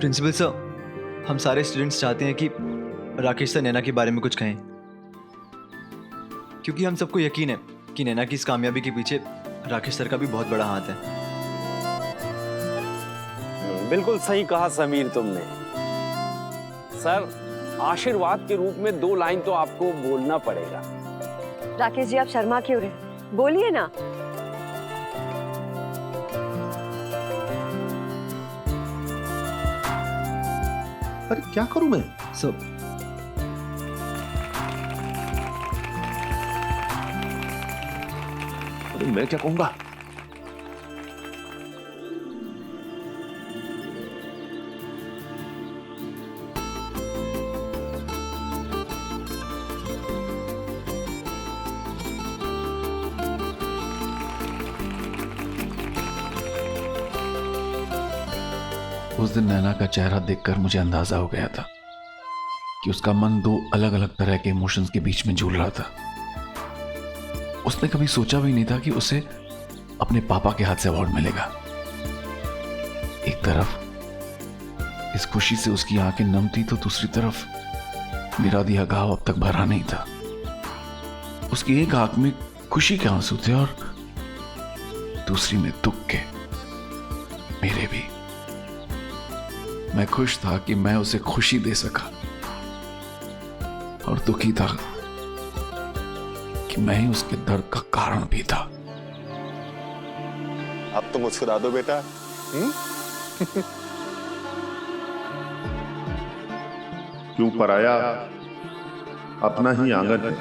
Principal sir, हम सारे students चाहते हैं कि राकेश सर नैना के बारे में कुछ कहें, क्योंकि हम सबको यकीन है कि नैना की इस कामयाबी के पीछे राकेश सर का भी बहुत बड़ा हाथ है। बिल्कुल सही कहा समीर तुमने। सर, आशीर्वाद के रूप में 2 लाइन तो आपको बोलना पड़ेगा। राकेश जी, आप शर्मा क्यों रहे, बोलिए ना। अरे क्या करूं मैं? सर, अरे मैं क्या कहूंगा? उस दिन नैना का चेहरा देखकर मुझे अंदाजा हो गया था कि उसका मन 2 अलग अलग तरह के इमोशंस के बीच में झूल रहा था। उसने कभी सोचा भी नहीं था कि उसे अपने पापा के हाथ से अवार्ड मिलेगा। एक तरफ इस खुशी से उसकी आंखें नम थी, तो दूसरी तरफ मेरा दिया घाव अब तक भरा नहीं था। उसकी एक आंख में खुशी के आंसू थे और दूसरी में दुख के, मेरे भी। मैं खुश था कि मैं उसे खुशी दे सका और दुखी था कि मैं ही उसके दर्द का कारण भी था। अब तो मुस्कुरा दो बेटा। क्यों पराया अपना ही आंगन है,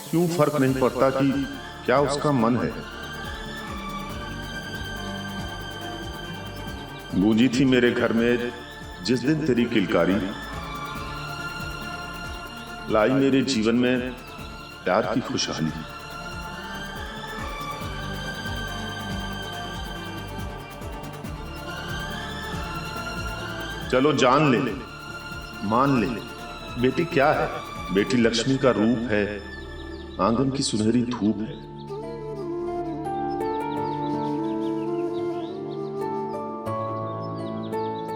क्यों फर्क नहीं पड़ता कि क्या उसका मन है। गूंजी थी मेरे घर में जिस दिन तेरी किलकारी, लाई मेरे जीवन में प्यार की खुशहाली। चलो जान ले, मान ले, बेटी क्या है? बेटी लक्ष्मी का रूप है, आंगन की सुनहरी धूप है।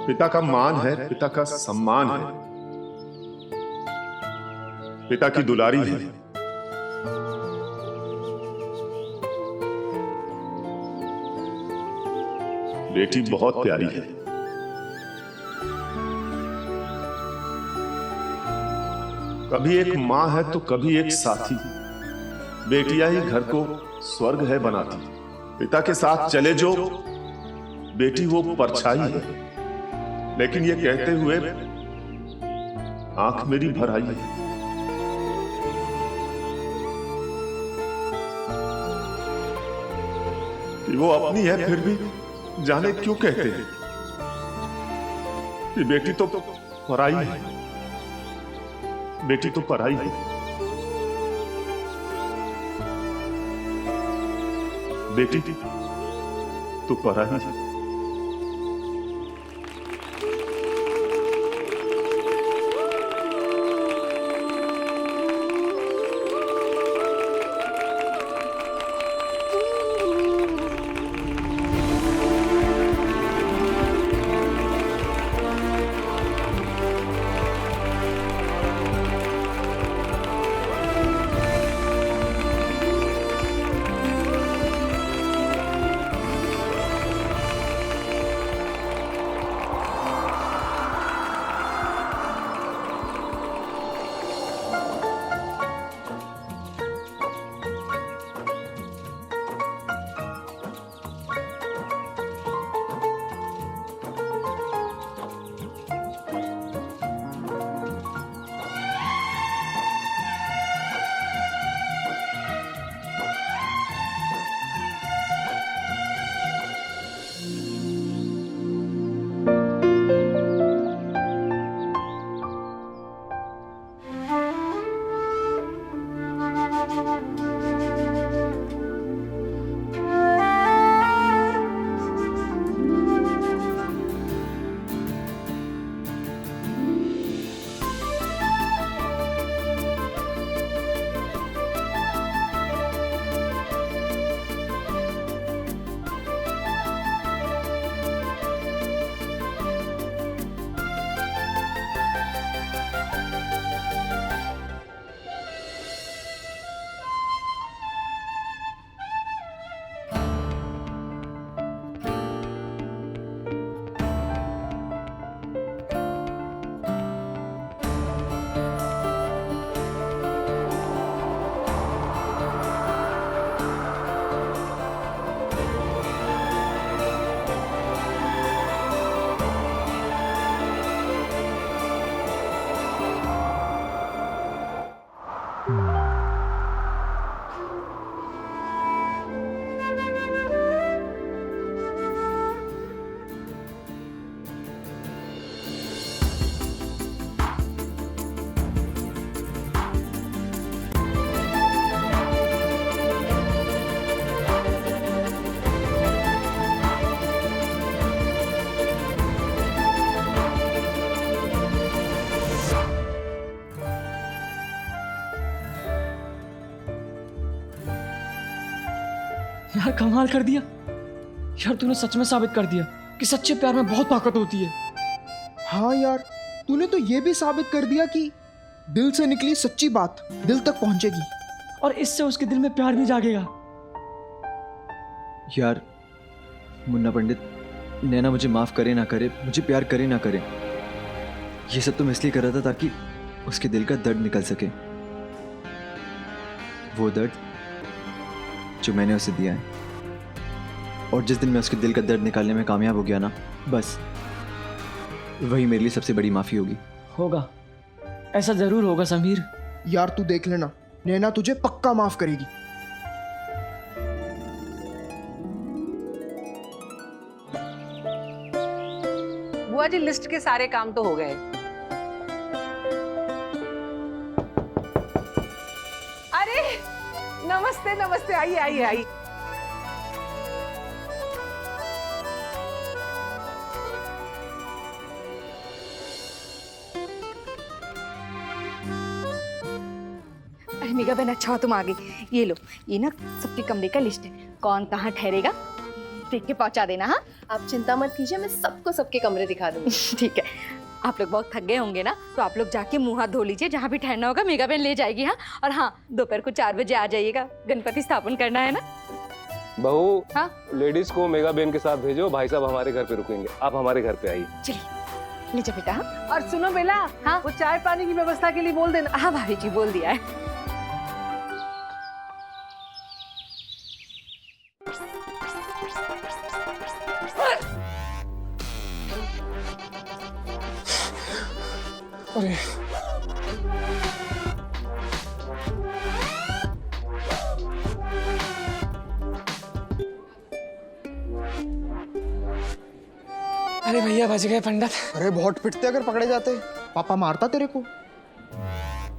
पिता का मान है, पिता का सम्मान है, पिता की दुलारी है। बेटी बहुत प्यारी है। कभी एक मां है तो कभी एक साथी। बेटियां ही घर को स्वर्ग है बनाती। पिता के साथ चले जो, बेटी वो परछाई है। लेकिन ये कहते हुए आंख मेरी भर आई है। कि वो अपनी है फिर भी जाने क्यों कहते हैं कि बेटी तो पराई है, बेटी तो पराई है। बेटी तो पराई है। यार कमाल कर दिया यार, तूने सच में साबित कर दिया कि सच्चे प्यार में बहुत ताकत होती है। हाँ यार, तूने तो ये भी साबित कर दिया कि दिल से निकली सच्ची बात दिल तक पहुंचेगी, और इससे उसके दिल में प्यार भी जागेगा। यार मुन्ना पंडित, नैना मुझे माफ करे ना करे, मुझे प्यार करे ना करे, ये सब तो मैं इसलिए कर रहा था ताकि उसके दिल का दर्द निकल सके, वो दर्द जो मैंने उसे दिया है। और जिस दिन मैं उसके दिल का दर्द निकालने में कामयाब हो गया ना, बस वही मेरे लिए सबसे बड़ी माफी होगी। होगा, ऐसा जरूर होगा समीर। यार तू देख लेना, नैना तुझे पक्का माफ करेगी। बुआ जी, लिस्ट के सारे काम तो हो गए। अरे नमस्ते नमस्ते, आइए आइए आइए। अरे मेगा बहन, अच्छा हो तुम आ गई। ये लो, ये ना सबके कमरे का लिस्ट है, कौन कहाँ ठहरेगा देख के पहुंचा देना। हाँ आप चिंता मत कीजिए, मैं सबको सबके कमरे दिखा दूंगी। ठीक है। आप लोग बहुत थक गए होंगे ना, तो आप लोग जाके मुंह हाथ धो लीजिए, जहाँ भी ठहरना होगा मेगा बहन ले जाएगी। हाँ, और हाँ दोपहर को 4 बजे आ जाइएगा, गणपति स्थापन करना है ना। बहू, हाँ लेडीज को मेगा बेन के साथ भेजो, भाई साहब हमारे घर पे रुकेंगे, आप हमारे घर पे आइए। चलिए लीजिए बेटा। हाँ और सुनो बेला, हाँ? वो चाय पानी की व्यवस्था के लिए बोल देना। हाँ भाभी जी बोल दिया है। अरे अरे भैया बच गए पंडित। अरे बहुत पिटते अगर पकड़े जाते, पापा मारता तेरे को।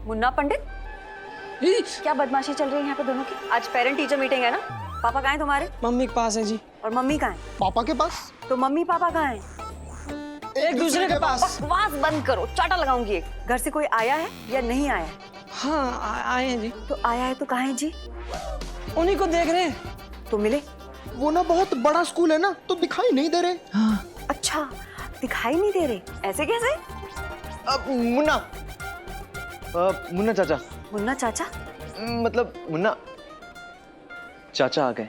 मुन्ना पंडित, क्या बदमाशी चल रही है यहाँ पे दोनों की? आज पेरेंट टीचर मीटिंग है ना? पापा कहाँ हैं तुम्हारे? मम्मी के पास है जी। और मम्मी कहाँ है? पापा के पास? तो मम्मी पापा कहाँ हैं? एक दूसरे के पास। बकवास बंद करो, चाटा लगाऊंगी एक। घर से कोई आया है या नहीं आया है? हाँ आए हैं जी। तो आया है तो कहाँ है जी? उन्हीं को देख रहे हैं। तो मिले? वो ना बहुत बड़ा स्कूल है ना, तो दिखाई नहीं दे रहे। हाँ। अच्छा, दिखाई नहीं दे रहे, ऐसे कैसे? मुन्ना चाचा, मुन्ना चाचा? मतलब मुन्ना चाचा आ गए।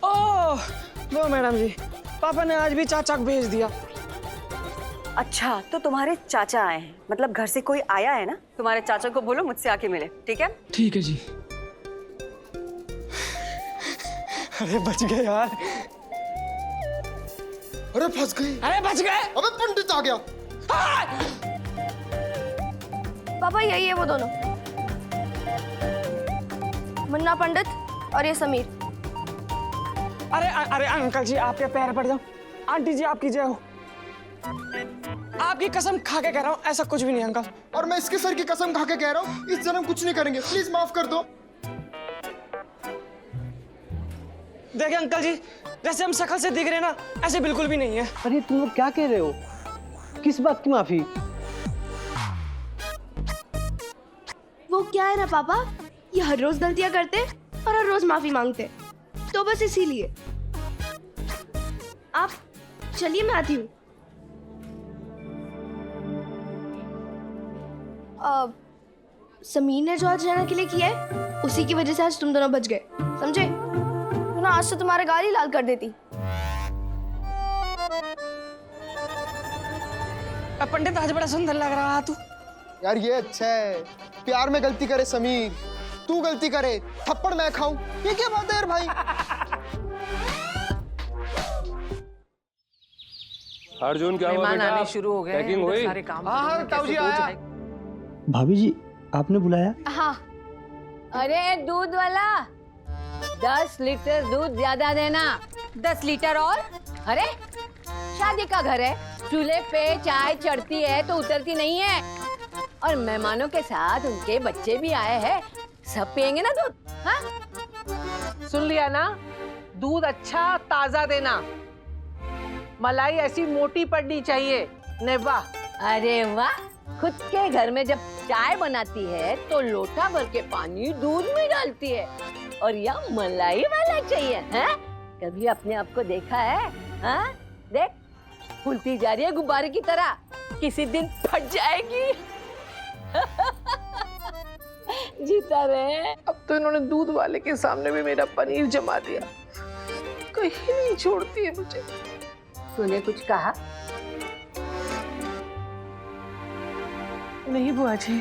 ओह लो मैडम जी, पापा ने आज भी चाचा को भेज दिया। अच्छा, तो तुम्हारे चाचा आए हैं, मतलब घर से कोई आया है ना? तुम्हारे चाचा को बोलो मुझसे आके मिले, ठीक है? ठीक है जी। अरे बच गए यार। अरे फंस गए। अरे बच गए। अबे पंडित आ गया। पापा यही है वो दोनों, मुन्ना पंडित और ये समीर। अरे अरे अंकल जी आपके पैर पड़ जाओ। आंटी जी आपकी जय हो। आपकी कसम खा के कह रहा हूँ, ऐसा कुछ भी नहीं अंकल। और मैं इसके सर की कसम खा के कह रहा हूँ, इस जन्म कुछ नहीं करेंगे, प्लीज माफ कर दो। देखिए अंकल जी, जैसे हम शक्ल से दिख रहे हैं ना, ऐसे बिल्कुल भी नहीं है। अरे तुम लोग क्या कह रहे हो? किस बात की माफी? वो क्या है ना पापा, ये हर रोज गलतियां करते और हर रोज माफी मांगते, तो बस इसीलिए। आप चलिए, मैं आती हूँ। समीर ने जो आज नैना के लिए किया है, उसी की वजह से आज तुम दोनों बच गए, समझे? वरना आज तो तुम्हारे गाल ही लाल कर देती। पंडित आज बड़ा सुंदर लग रहा तू। यार ये अच्छा है, प्यार में गलती करे समीर, तू गलती करे थप्पड़ मैं खाऊं, ये क्या बात है यार भाई? अर्जुन क्या हुआ मेहमान बेटा? आने शुरू हो गए हैं, पैकिंग इधर हुई? सारे काम हाँ, कैसे ताऊ जी हो आया। जाए? भाभी जी आपने बुलाया? हाँ। अरे दूध वाला, 10 लीटर दूध ज्यादा देना। 10 लीटर और? अरे शादी का घर है, चूल्हे पे चाय चढ़ती है तो उतरती नहीं है। और मेहमानों के साथ उनके बच्चे भी आए हैं, सब पियेंगे ना दूध। हाँ सुन लिया ना, दूध अच्छा ताजा देना, मलाई ऐसी मोटी पड़नी चाहिए। नहीं वाह। अरे वाह, खुद के घर में जब चाय बनाती है तो लोटा भर के पानी दूध में डालती है, और यह मलाई वाला चाहिए है? कभी अपने आप को देखा है? हाँ देख, फूलती जा रही है गुब्बारे की तरह, किसी दिन फट जाएगी। जीता रहे। अब तो इन्होंने दूध वाले के सामने भी मेरा पनीर जमा दिया, कहीं नहीं छोड़ती है मुझे। तूने कुछ कहा? नहीं बुआ जी,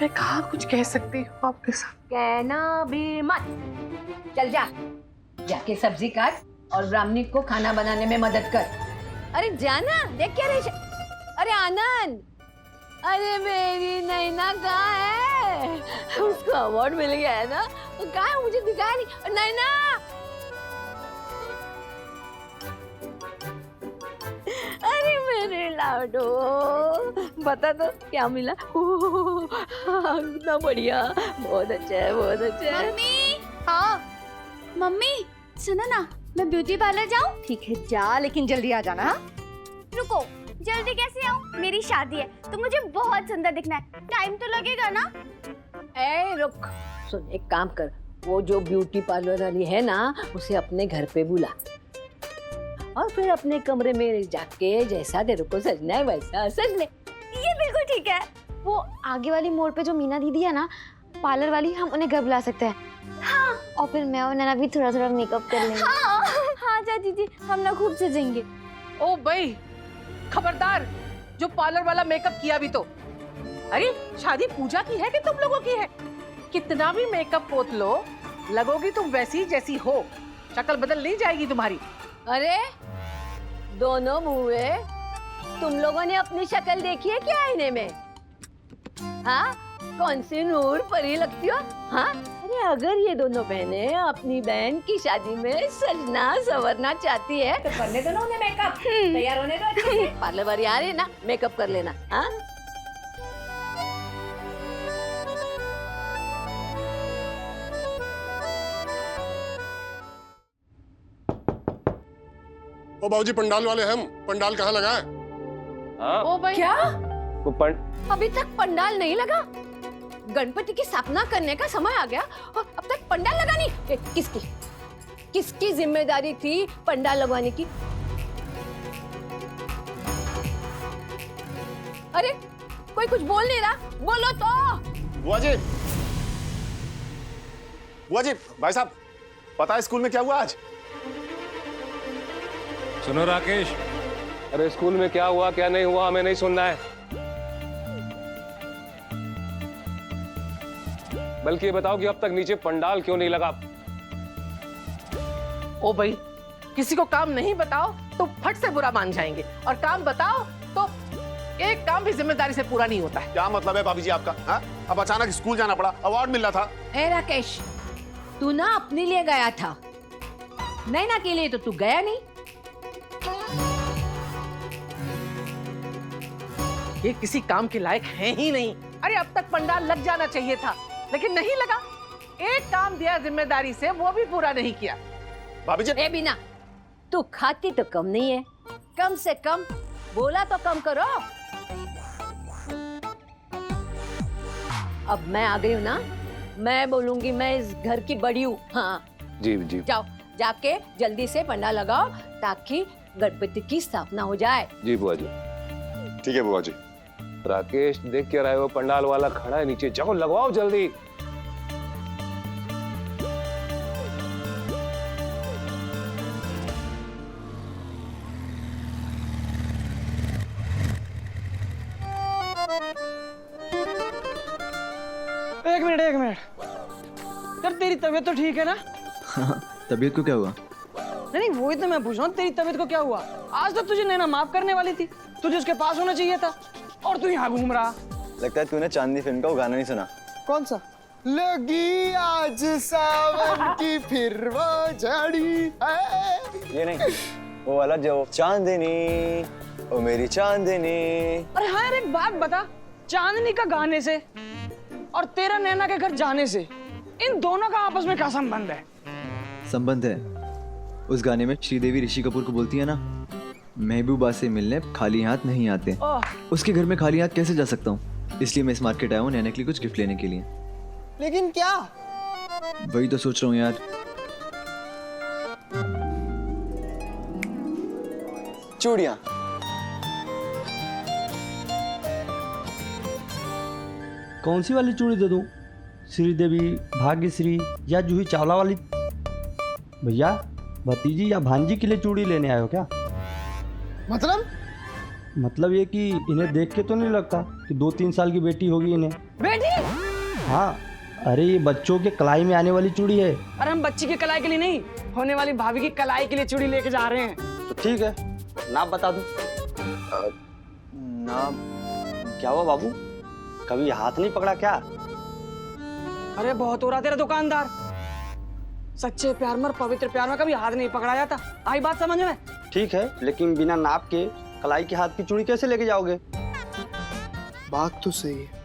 मैं कहाँ कुछ कह सकती हूँ आपके साथ। कहना भी मत। चल जा, जाके सब्जी काट और ब्राह्मणी को खाना बनाने में मदद कर। अरे जाना, देख क्या रही। अरे आनंद, अरे मेरी नैना कहाँ है? उसको अवार्ड मिल गया है ना, तो कहाँ है? मुझे दिखाया नहीं। नैना, अरे मेरे लाडो, बता दो क्या मिला? इतना बढ़िया, बहुत अच्छा है, बहुत अच्छा है। मम्मी, हाँ मम्मी सुनो ना, मैं ब्यूटी पार्लर जाऊँ? ठीक है जा, लेकिन जल्दी आ जाना। हाँ? रुको, जल्दी कैसे आऊँ? मेरी शादी है तो मुझे बहुत सुंदर दिखना है, टाइम तो लगेगा ना। ए रुक, सुन एक काम कर, वो जो ब्यूटी पार्लर वाली है ना, उसे अपने घर पे बुला और फिर अपने कमरे में जाके जैसा तेरे को सजना है वैसा सज ले। ये बिल्कुल ठीक है। वो आगे वाली मोड़ पे जो मीना दीदी है ना, पार्लर वाली, हम उन्हें घर बुला सकते हैं। हाँ, और फिर मैं और नैना भी थोड़ा थोड़ा मेकअप कर लेंगे। हाँ, हाँ चाची जी, हम ना खूब सजेंगे। ओ भाई खबरदार, जो पार्लर वाला मेकअप किया भी तो। अरे शादी पूजा की है कि तुम लोगों की है? कितना भी मेकअप पोत लो, लगोगी तुम वैसी जैसी हो, शक्ल बदल नहीं जाएगी तुम्हारी। अरे दोनों बुए, तुम लोगों ने अपनी शक्ल देखी है क्या आईने में? हाँ, कौन सी नूर परी लगती हो? हाँ, अरे अगर ये दोनों बहनें अपनी बहन की शादी में सजना संवरना चाहती है तो करने दो ना उन्हें मेकअप, तैयार होने दो अच्छे से। पार्लर वाली आ रही है ना, मेकअप कर लेना। हाँ ओ बाबूजी, पंडाल वाले हम, पंडाल कहाँ लगा है? हाँ? ओ भाई क्या? तो अभी तक पंडाल नहीं लगा? गणपति की स्थापना करने का समय आ गया और अब तक पंडाल लगा नहीं। किसकी जिम्मेदारी थी पंडाल लगवाने की? अरे कोई कुछ बोल नहीं रहा, बोलो तो। बुआ जी, भाई साहब, पता है स्कूल में क्या हुआ आज? सुनो राकेश, अरे स्कूल में क्या हुआ क्या नहीं हुआ हमें नहीं सुनना है, बल्कि ये बताओ कि अब तक नीचे पंडाल क्यों नहीं लगा? ओ भाई, किसी को काम नहीं बताओ तो फट से बुरा मान जाएंगे, और काम बताओ तो एक काम भी जिम्मेदारी से पूरा नहीं होता है। क्या मतलब है भाभी जी आपका? हाँ? अब अचानक स्कूल जाना पड़ा, अवार्ड मिल रहा था। ए राकेश, तू ना अपने लिए गया था, नैना के लिए तो तू गया नहीं। ये किसी काम के लायक है ही नहीं। अरे अब तक पंडाल लग जाना चाहिए था, लेकिन नहीं लगा। एक काम दिया जिम्मेदारी से, वो भी पूरा नहीं किया। भाभी जी, ए बिना, तू खाती तो कम नहीं है, कम से कम बोला तो कम करो। अब मैं आ गई हूँ ना, मैं बोलूंगी, मैं इस घर की बड़ी हूँ। हाँ जी जी, जाओ, जाके जल्दी से पंडाल लगाओ ताकि गणपति की स्थापना हो जाए। जी बुआ जी। ठीक है बुआ जी। राकेश देख क्या रहे हो, पंडाल वाला खड़ा है नीचे, जाओ लगवाओ जल्दी। एक मिनट यार, तेरी तबीयत तो ठीक है ना? हाँ, तबीयत को क्या हुआ? नहीं, वही तो मैं पूछ रहा हूँ, तेरी तबीयत को क्या हुआ? आज तक तुझे नैना माफ करने वाली थी, तुझे उसके पास होना चाहिए था, और तू यहाँ घूम रहा। लगता है तूने चांदनी फिल्म का वो गाना नहीं सुना। कौन सा? लगी आज सावन की फिर वो झड़ी है। ये नहीं, वो वाला जो चांदनी ओ मेरी चांदनी। अरे हाँ यार, एक बात बता, चांदनी का गाने से और तेरा नैना के घर जाने से इन दोनों का आपस में क्या संबंध है? संबंध है, उस गाने में श्रीदेवी ऋषि कपूर को बोलती है ना, महबूबा से मिलने खाली हाथ नहीं आते। उसके घर में खाली हाथ कैसे जा सकता हूँ? इसलिए मैं इस मार्केट आया हूँ नैना के लिए कुछ गिफ्ट लेने के लिए। लेकिन क्या? वही तो सोच रहा हूँ यार। चूड़ियाँ। कौन सी वाली चूड़ी दे दूं? श्रीदेवी, भाग्यश्री या जूही चावला वाली? भैया, भतीजी या भांजी के लिए चूड़ी लेने आए हो क्या? मतलब ये कि इन्हें देख के तो नहीं लगता कि 2-3 साल की बेटी होगी इन्हें। बेटी? हाँ, अरे ये बच्चों के कलाई में आने वाली चूड़ी है। अरे हम बच्ची की कलाई के लिए नहीं, होने वाली भाभी की कलाई के लिए चूड़ी लेके जा रहे हैं। तो ठीक है, नाप बता दूं। नाम क्या हुआ बाबू, कभी हाथ नहीं पकड़ा क्या? अरे बहुत हो रहा तेरा दुकानदार। सच्चे प्यार में और पवित्र प्यार में कभी हाथ नहीं पकड़ा जाता। आई बात समझ में? ठीक है, लेकिन बिना नाप के कलाई के हाथ की चूड़ी कैसे लेके जाओगे? बात तो सही है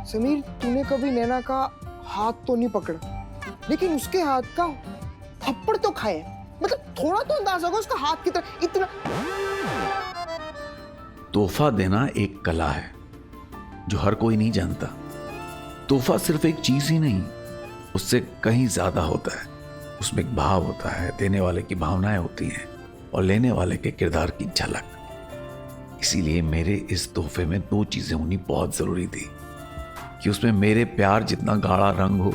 समीर, तूने कभी नैना का हाथ तो नहीं पकड़ा, लेकिन उसके हाथ का थप्पड़ तो खाए। मतलब थोड़ा तो अंदाज होगा उसका हाथ की तरह इतना। तोहफा देना एक कला है जो हर कोई नहीं जानता। तोहफा सिर्फ एक चीज ही नहीं, उससे कहीं ज्यादा होता है। उसमें एक भाव होता है, देने वाले की भावनाएं होती हैं और लेने वाले के किरदार की झलक। इसीलिए मेरे इस तोहफे में 2 चीजें होनी बहुत जरूरी थी, कि उसमें मेरे प्यार जितना गाढ़ा रंग हो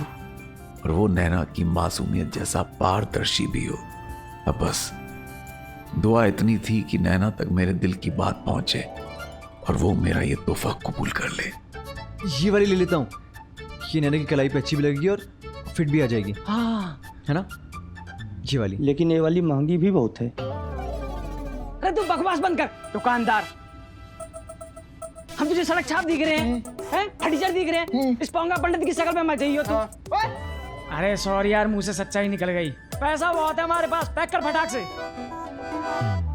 और वो नैना की मासूमियत जैसा पारदर्शी भी हो। अब बस दुआ इतनी थी कि नैना तक मेरे दिल की बात पहुंचे और वो मेरा ये तोहफा कबूल कर ले। ये वाली ले लेता हूँ, ये नैना की कलाई पे अच्छी भी लगेगी और फिट भी आ जाएगी। हाँ, है ना? ये वाली। लेकिन ये वाली महंगी भी बहुत है। अरे तू बकवास बंद कर दुकानदार। हम तुझे सड़क छाप दिख रहे हैं, फटीचर दिख रहे हैं, इस पोंगा पंडित की शक्ल में मत जाइयो तू। अरे सॉरी यार, मुंह से सच्चाई निकल गई। पैसा बहुत है हमारे पास, पैक कर फटाक से।